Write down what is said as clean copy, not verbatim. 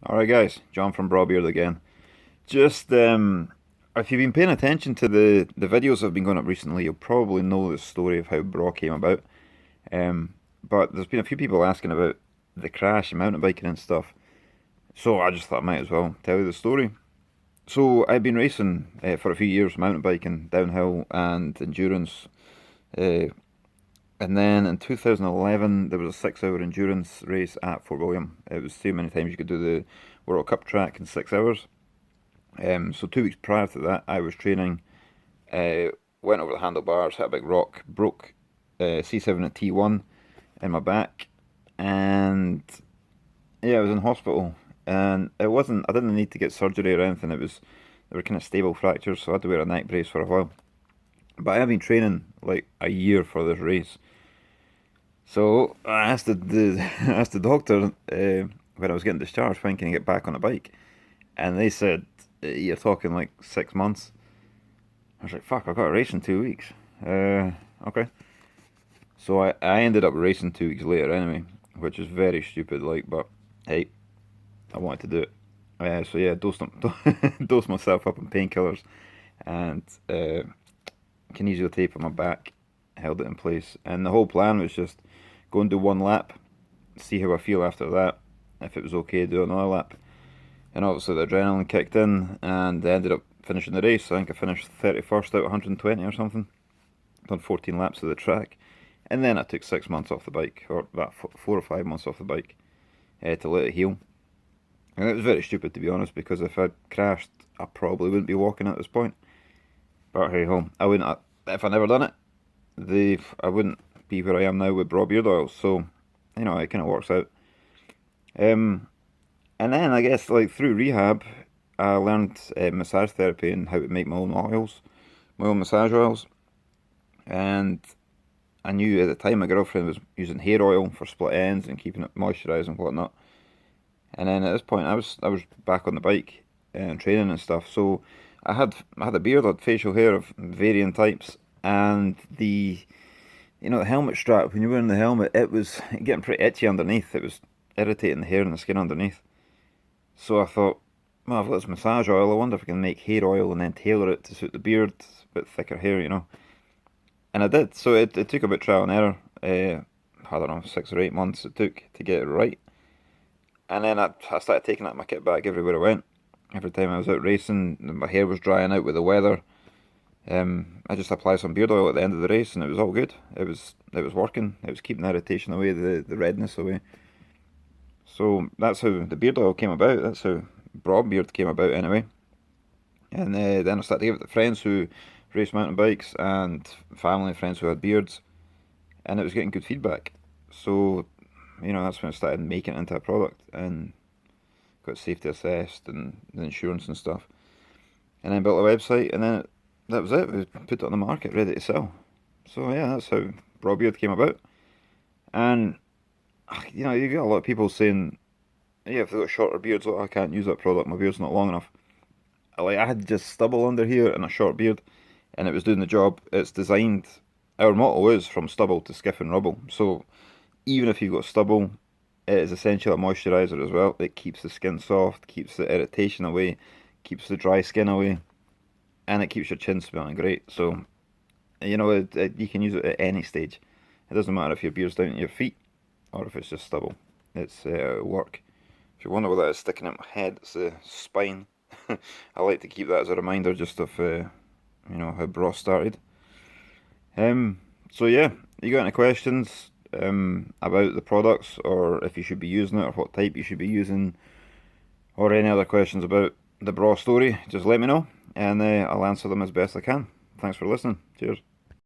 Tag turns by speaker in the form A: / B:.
A: Alright guys, John from Braw Beard again. Just if you've been paying attention to the videos that have been going up recently, you'll probably know the story of how Braw came about. But there's been a few people asking about the crash and mountain biking and stuff. So I just thought I might as well tell you the story. So I've been racing for a few years, mountain biking, downhill and endurance. Uh, and then in 2011, there was a 6 hour endurance race at Fort William. It was too many times you could do the World Cup track in 6 hours. So 2 weeks prior to that, I was training, uh, went over the handlebars, hit a big rock, broke C7 at T1 in my back, and yeah, I was in hospital. And I didn't need to get surgery or anything. They were kind of stable fractures, so I had to wear a neck brace for a while. But I have been training like a year for this race. So I asked I asked the doctor when I was getting discharged, when can I get back on a bike? And they said, you're talking like 6 months. I was like, fuck, I've got a race in 2 weeks. Okay. So I ended up racing 2 weeks later anyway, which is very stupid, like, but hey, I wanted to do it. So yeah, dosed myself up on painkillers and kinesio tape on my back, held it in place. And the whole plan was just go and do one lap, see how I feel after that. If it was okay, do another lap. And obviously the adrenaline kicked in and I ended up finishing the race. I think I finished 31st out of 120 or something. Done 14 laps of the track. And then I took 6 months off the bike, or about 4 or 5 months off the bike, to let it heal. And it was very stupid to be honest, because if I'd crashed, I probably wouldn't be walking at this point. But hey ho, I wouldn't. If I never done it, I wouldn't be where I am now with Braw Beard oils. So, it kind of works out. Um, And then I guess like through rehab, I learned massage therapy and how to make my own oils, my own massage oils. And I knew at the time my girlfriend was using hair oil for split ends and keeping it moisturised and whatnot. And then at this point, I was back on the bike and training and stuff. So I had a beard, I had facial hair of varying types, and the helmet strap. When you're wearing the helmet, it was getting pretty itchy underneath. It was irritating the hair and the skin underneath. So I thought, well, I've got this massage oil. I wonder if I can make hair oil and then tailor it to suit the beard, a bit thicker hair. And I did. So it took a bit trial and error. I don't know, 6 or 8 months it took to get it right. And then I started taking out my kit bag everywhere I went. Every time I was out racing, my hair was drying out with the weather. I just applied some beard oil at the end of the race, and it was all good. It was working. It was keeping the irritation away, the redness away. So that's how the beard oil came about. That's how Braw Beard came about anyway. And then I started to give it to friends who race mountain bikes and family and friends who had beards, and it was getting good feedback. So, that's when I started making it into a product and got safety assessed and the insurance and stuff. And then built a website, and then that was it. We put it on the market, ready to sell. So yeah, that's how Braw Beard came about. And you get a lot of people saying, yeah, if they've got shorter beards, like, I can't use that product, my beard's not long enough. Like, I had just stubble under here and a short beard, and it was doing the job. It's designed, our motto is from stubble to skiff and rubble. So even if you've got stubble, it is essentially a moisturiser as well. It keeps the skin soft, keeps the irritation away, keeps the dry skin away, and it keeps your chin smelling great. So, you can use it at any stage. It doesn't matter if your beard's down to your feet or if it's just stubble. It's work. If you wonder what that is sticking out my head, it's the spine. I like to keep that as a reminder just of how Bros started. So yeah, you got any questions about the products, or if you should be using it, or what type you should be using, or any other questions about the Bra story, just let me know, and I'll answer them as best I can. Thanks for listening. Cheers.